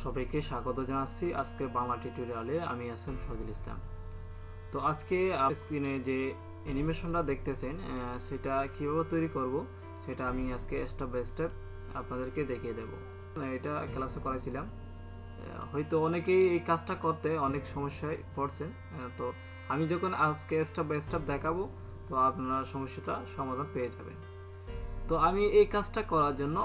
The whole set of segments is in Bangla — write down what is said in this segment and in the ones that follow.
সবাইকে স্বাগত জানাচ্ছি আজকে বাংলা টিউটোরিয়ালে। আমি আছেন শহীদুল ইসলাম। তো আজকে স্ক্রিনে যে অ্যানিমেশনটা দেখতেছেন সেটা কিভাবে তৈরি করব সেটা আমি আজকে স্টেপ বাই স্টেপ আপনাদেরকে দেখিয়ে দেব। এটা ক্লাসে করেছিলাম, হয়তো অনেকেই এই কাজটা করতে অনেক সমস্যায় পড়ছেন। তো আমি যখন আজকে স্টেপ বাই স্টেপ দেখাবো তো আপনারা সমস্যাটা সমাধান পেয়ে যাবেন। তো আমি এই কাজটা করার জন্য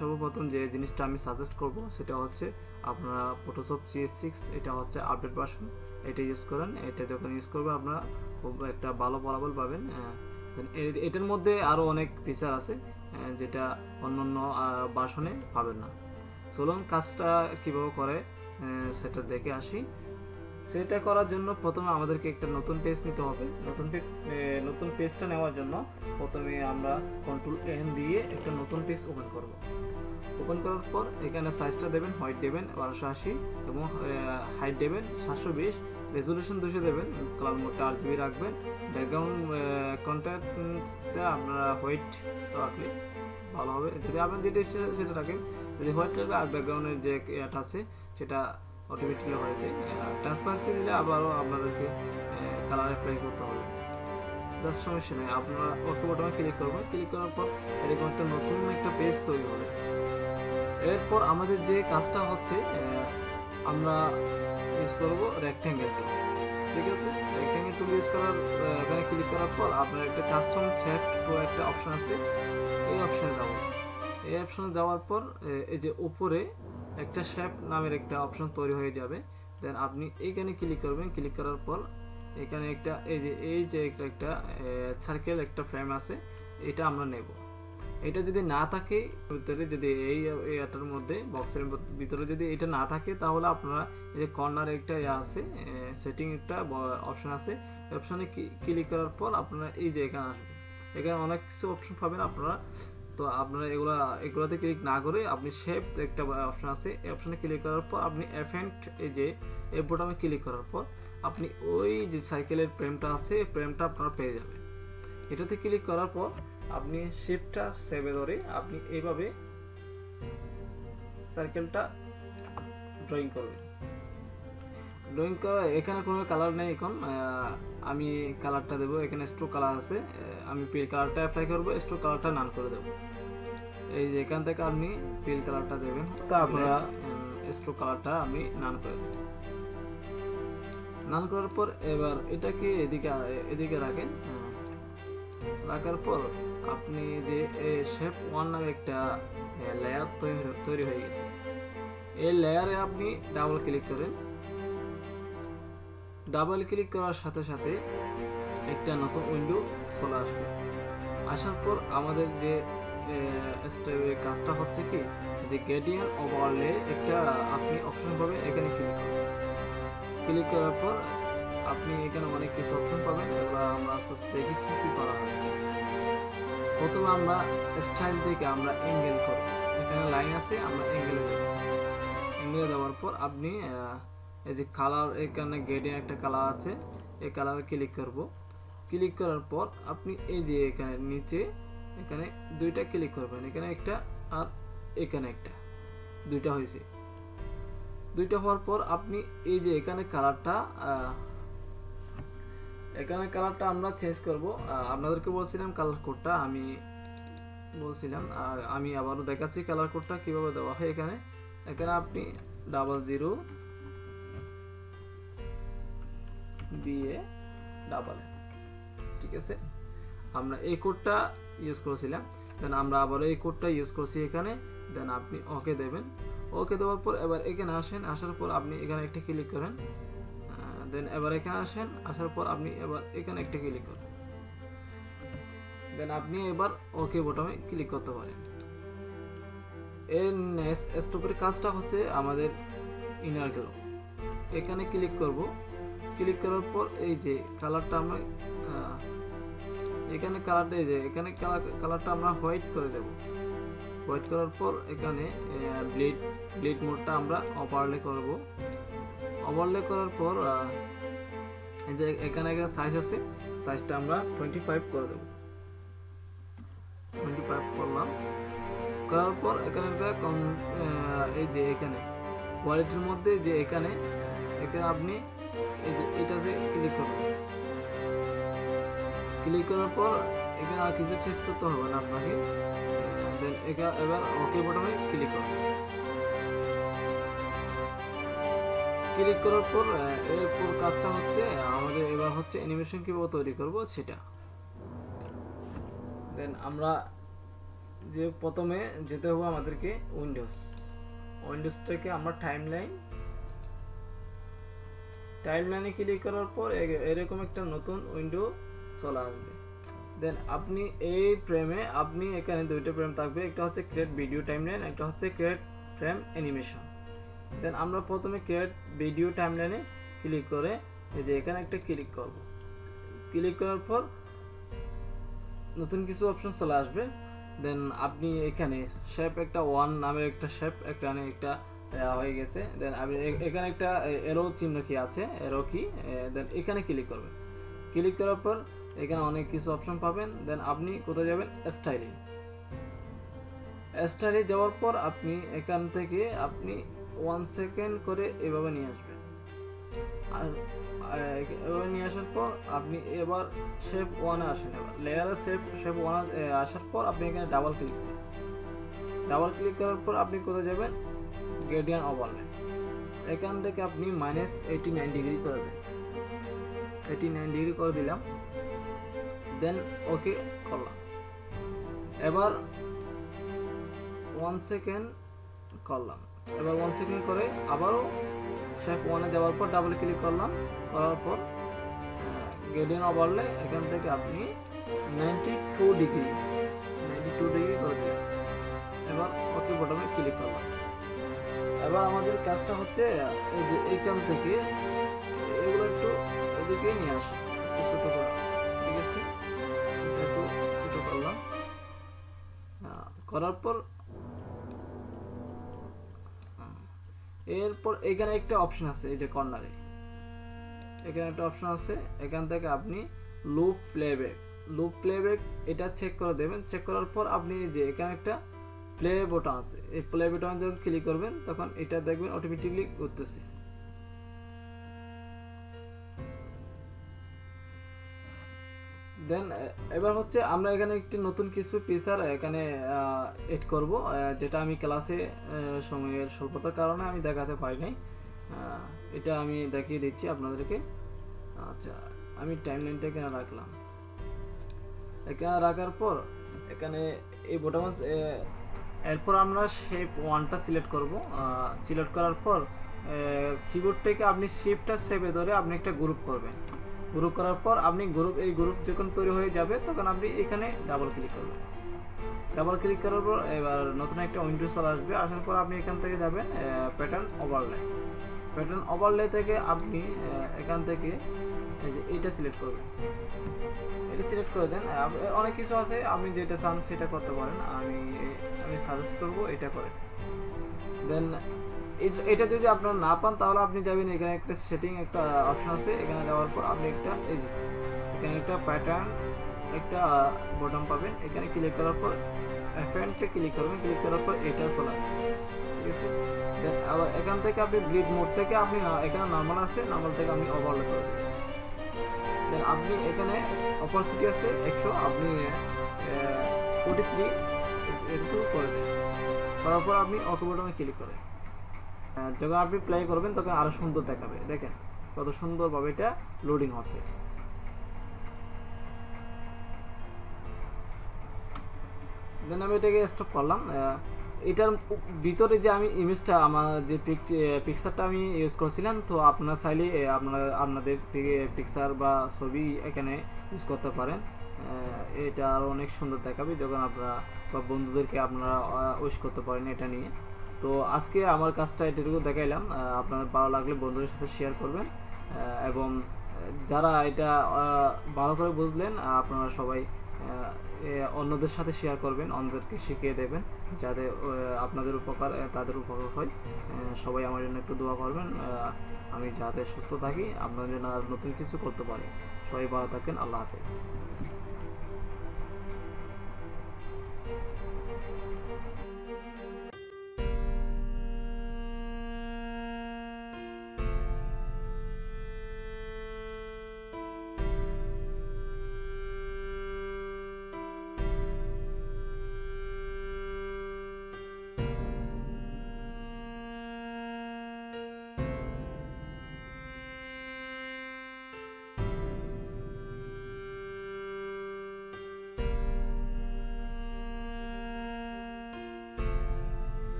সর্বপ্রথম যে জিনিসটা আমি সাজেস্ট করব সেটা হচ্ছে আপনারা ফটোশপ CS6, এটা হচ্ছে আপডেট ভার্সন, এটা ইউজ করেন। এটা যখন ইউজ করবেন আপনারা খুব একটা ভালো ফলাফল পাবেন। এটার মধ্যে আরও অনেক ফিচার আছে যেটা অন্য ভার্সনে পাবেন না। চলুন কাজটা কীভাবে করে সেটা দেখে আসি। সেটা করার জন্য প্রথমে আমাদেরকে একটা নতুন পেজ নিতে হবে। নতুন পেজটা নেওয়ার জন্য প্রথমে আমরা Ctrl+N দিয়ে একটা নতুন পেজ ওপেন করব। ওপেন করার পর এখানে সাইজটা দেবেন, হোয়াইট দেবেন 1280 এবং হাইট দেবেন 720, রেজলিউশন 200 দেবেন, কালার মোডটা RGB রাখবেন। ব্যাকগ্রাউন্ড কন্ট্রাস্টটা আপনারা হোয়াইট রাখলে ভালো হবে, যদি আপনার যেটা সেটা রাখেন। যদি হোয়াইট রাখলে আর ব্যাকগ্রাউন্ডের যে এটা আছে সেটা অটোমেটিক্যালি হয়ে যায়। ট্রান্সপারেন্সি দিলে আবারও আপনাদেরকে কালার অ্যাপ্লাই করতে হবে, জাস্ট সমস্যা নেই। আপনারা ওকে বটমে ক্লিক করবেন, ক্লিক করার পর এরকম একটা নতুন একটা পেজ তৈরি হবে। এরপর আমাদের যে কাজটা হচ্ছে আমরা ইউজ করব রেক্ট্যাঙ্গেল টুল। ঠিক আছে, রেক্ট্যাঙ্গেল টুল ইউজ করার এখানে ক্লিক করার পর আপনার একটা কাস্টম শেপ একটা অপশন আছে, এই অপশনে যাব। এই অপশনে যাওয়ার পর এই যে উপরে একটা শেপ নামের একটা অপশন তৈরি হয়ে যাবে। দেন আপনি এইখানে ক্লিক করবেন, ক্লিক করার পর এখানে একটা এই যে একটা সার্কেল একটা ফ্রেম আছে, এটা আমরা নেব। এটা যদি না থাকে ভিতরে, যদি এটার মধ্যে বক্সের ভিতরে যদি এটা না থাকে তাহলে আপনারা এই যে কর্নারে একটা আছে সেটিং একটা অপশন আছে, অপশনে ক্লিক করার পর আপনারা এই যে এখানে আসবেন। এখানে অনেক কিছু অপশন পাবেন আপনারা। তো আপনারা এগুলোতে ক্লিক না করে আপনি শেপ একটা অপশন আছে, এই অপশনে ক্লিক করার পর আপনি এফেন্ট এই যে এই বোতামে ক্লিক করার পর আপনি ওই যে সাইকেলের ফ্রেমটা আছে এই ফ্রেমটা আপনারা পেয়ে যাবেন। এটাতে ক্লিক করার পর আপনি শিফটটা সেভে ধরে আপনি এইভাবে সার্কেলটা ড্রয়িং করবেন। ড্রয়িং করা এখানে কোনো কালার নেই, এখন আমি কালারটা দেবো। এখানে স্ট্রোক কালার আছে, আমি পিল কালারটা অ্যাপ্লাই করবো, স্ট্রোক কালারটা নান করে দেবো। এই যে এখান থেকে আপনি পিল কালারটা দেবেন, তা আপনারা স্ট্রোক কালারটা আমি নান করে দেবো। নান করার পর এবার এটাকে এদিকে রাখেন। রাখার পর আপনি যে শেপ 1 নামে একটা লেয়ার তৈরি হয়ে গেছে, এই লেয়ারে আপনি ডাবল ক্লিক করেন। ডাবল ক্লিক করার সাথে সাথে একটা নতুন উইন্ডো চলে আসবে। আসার পর আমাদের যে কাজটা হচ্ছে কি, যে গ্রেডিয়েন্ট ওভারলে একটা আপনি অপশন পাবেন, এখানে ক্লিক করবেন। ক্লিক করার পর আপনি এখানে অনেক কিছু অপশন পাবেন, এগুলো আমরা আস্তে আস্তে দেখি কি করা হয়। প্রথমে আমরা স্টাইল থেকে আমরা অ্যাঙ্গেল করব। এখানে লাইন আছে, আমরা অ্যাঙ্গেলে দেব। অ্যাঙ্গেলে দেওয়ার পর আপনি এই যে কালার, এখানে গ্রেডিয়েন্ট একটা কালার আছে, এই কালারে ক্লিক করব। ক্লিক করার পর আপনি এই যে এখানে নিচে এখানে দুইটা ক্লিক করবেন, এখানে একটা আর এখানে একটা, দুইটা হয়েছে। দুইটা হওয়ার পর আপনি এই যে এখানে কালারটা আমরা চেঞ্জ করব। আপনাদেরকে বলছিলাম কালার কোডটা আমি বলছিলাম, আমি আবারও দেখাচ্ছি কালার কোডটা কিভাবে দেওয়া হয়। এখানে আপনি 00 দিয়ে ডাবল, ঠিক আছে, আমরা এই কোডটা ইউজ করেছিলাম। দেন আমরা আবার এই কোডটা ইউজ করছি এখানে। দেন আপনি ওকে দেবেন। ওকে দেওয়ার পর এবার এখানে আসেন, আসার পর আপনি এখানে একটা ক্লিক করেন। দেন এবার এখানে আসেন, আসার পর আপনি এবার এখানে একটা ক্লিক করেন। দেন আপনি এবার ওকে বোতামে ক্লিক করতে পারেন। এর নেক্সট স্টেপের কাজটা হচ্ছে আমাদের ইনার গ্লো। এখানে ক্লিক করব। ক্লিক করার পর এই যে কালারটা আমরা এখানে কালারটা এই যে এখানে কালারটা আমরা হোয়াইট করে দেব। হোয়াইট করার পর এখানে ব্লিড মোডটা আমরা ওভারলে করব। ওভারলে করার পর এই যে এখানে একটা সাইজ আছে, সাইজটা আমরা 25 করে দেব। 25 করলাম। করার পর এখানে এই যে এখানে কোয়ালিটির মধ্যে যে এখানে আপনি এই যে এটাতে ক্লিক করবেন। ক্লিক করার পর এখানে আর কিছু চেঞ্জ করতে হবে না আপনাকে। দেন এবার ওকে বাটনে ক্লিক করবেন। ক্লিক করার পর এরপর কাজটা হচ্ছে আমাদের এবার হচ্ছে অ্যানিমেশন কিভাবে তৈরি করব সেটা। দেন আমরা যে প্রথমে যেতে হবে আমাদেরকে উইন্ডোজ থেকে আমরা টাইমলাইনে ক্লিক করার পর এরকম একটা নতুন উইন্ডো চলে আসবে। দেন আপনি এই ফ্রেমে আপনি এখানে দুইটা ফ্রেম থাকবে, একটা হচ্ছে ক্রিয়েট ভিডিও টাইমলাইন, একটা হচ্ছে ক্রিয়েট ফ্রেম অ্যানিমেশন। দেন আমরা প্রথমে ক্রিয়েট ভিডিও টাইমলাইনে ক্লিক করে এই যে এখানে একটা ক্লিক করব। ক্লিক করার পর নতুন কিছু অপশন চলে আসবে। দেন আপনি এখানে শেপ একটা ওয়ান নামের একটা শেপ এখানে একটা হয়ে গেছে। দেন আপনি এখানে একটা এরো চিহ্ন কি আছে, এরো কি, দেন এখানে ক্লিক করবেন। ক্লিক করার পর এখানে অনেক কিছু অপশন পাবেন। দেন আপনি কোথায় যাবেন, স্টাইলে যাওয়ার পর আপনি এখান থেকে আপনি 1 সেকেন্ড করে এভাবে নিয়ে আসবেন। আর এভাবে নিয়ে আসার পর আপনি এবার শেপ 1-এ আসেন। এবার লেয়ারে শেপ 1 আসার পর আপনি এখানে ডাবল ক্লিক করার পর আপনি কোথায় যাবেন, গ্রেডিয়েন্ট ওভারলে। এখান থেকে আপনি -89 ডিগ্রি করে দেন। 89 ডিগ্রি করে দিলাম। দেন ওকে করলাম। এবার 1 সেকেন্ড করলাম। এবার 1 সেকেন্ড করে আবারও শেপ 1-এ যাওয়ার পর ডাবল ক্লিক করলাম। করার পর গ্রেডিয়েন্ট ওভারলে এখান থেকে আপনি 92 ডিগ্রি করে দিলাম। এবার ওকে বাটনে ক্লিক করলাম। এবার আমাদের কাজটা হচ্ছে এই যে এইখান থেকে এগুলো একটু এদিকে নিয়ে আসা, একটু ছোট করা। ঠিক আছে, একটু ছোট করলাম। করার পর এরপর এখানে একটা অপশন আছে, এই যে কর্নারে এখানে একটা অপশন আছে। এখান থেকে আপনি লুপ প্লেব্যাক এটা চেক করে দেবেন। চেক করার পর আপনি যে এখানে একটা প্লে বাটন আছে, এই প্লে বাটনে যখন ক্লিক করবেন তখন এটা দেখবেন অটোমেটিকলি ঘুরতেছে। দেন এবার হচ্ছে আমরা এখানে একটি নতুন কিছু ফিচার এখানে এড করব, যেটা আমি ক্লাসে সময়ের স্বল্পতার কারণে আমি দেখাতে পারি নাই। এটা আমি দেখিয়ে দিচ্ছি আপনাদেরকে। আচ্ছা, আমি টাইমলাইনটা এখানে রাখলাম। এখানে রাখার পর এখানে এই বোতাম, এরপর আমরা শেপ 1টা সিলেক্ট করব। সিলেক্ট করার পর কিবোর্ড থেকে আপনি শিফটটা চেপে ধরে আপনি একটা গ্রুপ করবেন। গ্রুপ করার পর আপনি এই গ্রুপ যখন তৈরি হয়ে যাবে তখন আপনি এখানে ডাবল ক্লিক করবেন। ডাবল ক্লিক করার পর এবার নতুন একটা উইন্ডো চলে আসবে। আসার পর আপনি এখান থেকে যাবেন প্যাটার্ন ওভারলে থেকে আপনি এখান থেকে এইটা সিলেক্ট করবেন। এটা সিলেক্ট করে দেন। অনেক কিছু আছে, আপনি যেটা চান সেটা করতে পারেন। আমি সাজেস্ট করব এটা করেন। দেন এটা যদি আপনারা না পান তাহলে আপনি যাবেন এখানে একটা সেটিং একটা অপশন আছে। এখানে যাওয়ার পর আপনি একটা এই যে এখানে একটা প্যাটার্ন একটা বটন পাবেন। এখানে ক্লিক করার পর এফএনটে ক্লিক করবেন। ক্লিক করার পর এটা চলে আসবে। ঠিক আছে, দেন আবার এখান থেকে আপনি গ্রিড মোড থেকে আপনি এখানে নরমাল আছে, নরমাল থেকে আপনি ওভারলে করে দেবেন। দেন আপনি এখানে অপারসিটি আছে 100, আপনি 43 একটু করে দেন। করার পর আপনি ওকে বাটনে ক্লিক করেন। যখন আপনি প্লে করবেন তখন আরো সুন্দর দেখাবে। দেখেন কত সুন্দরভাবে এটা লোডিং হচ্ছে। দেন আমি এটাকে স্টপ করলাম। এটার ভিতরে যে আমি ইমেজটা আমার যে পিকচারটা আমি ইউজ করছিলাম, তো আপনারা চাইলে আপনাদের পিকচার বা ছবি এখানে ইউজ করতে পারেন। এটা আরও অনেক সুন্দর দেখাবে যখন আপনারা বা বন্ধুদেরকে আপনারা উইশ করতে পারেন এটা নিয়ে। তো আজকে আমার কাজটা এটুকু দেখাইলাম। আপনার ভালো লাগলে বন্ধুদের সাথে শেয়ার করবেন, এবং যারা এটা ভালো করে বুঝলেন আপনারা সবাই অন্যদের সাথে শেয়ার করবেন, অন্যদেরকে শিখিয়ে দেবেন যাতে আপনাদের উপকার তাদের উপকার হয়। সবাই আমার জন্য একটু দোয়া করবেন, আমি যাতে সুস্থ থাকি, আপনাদের জন্য নতুন কিছু করতে পারি। সবাই ভালো থাকেন। আল্লাহ হাফেজ।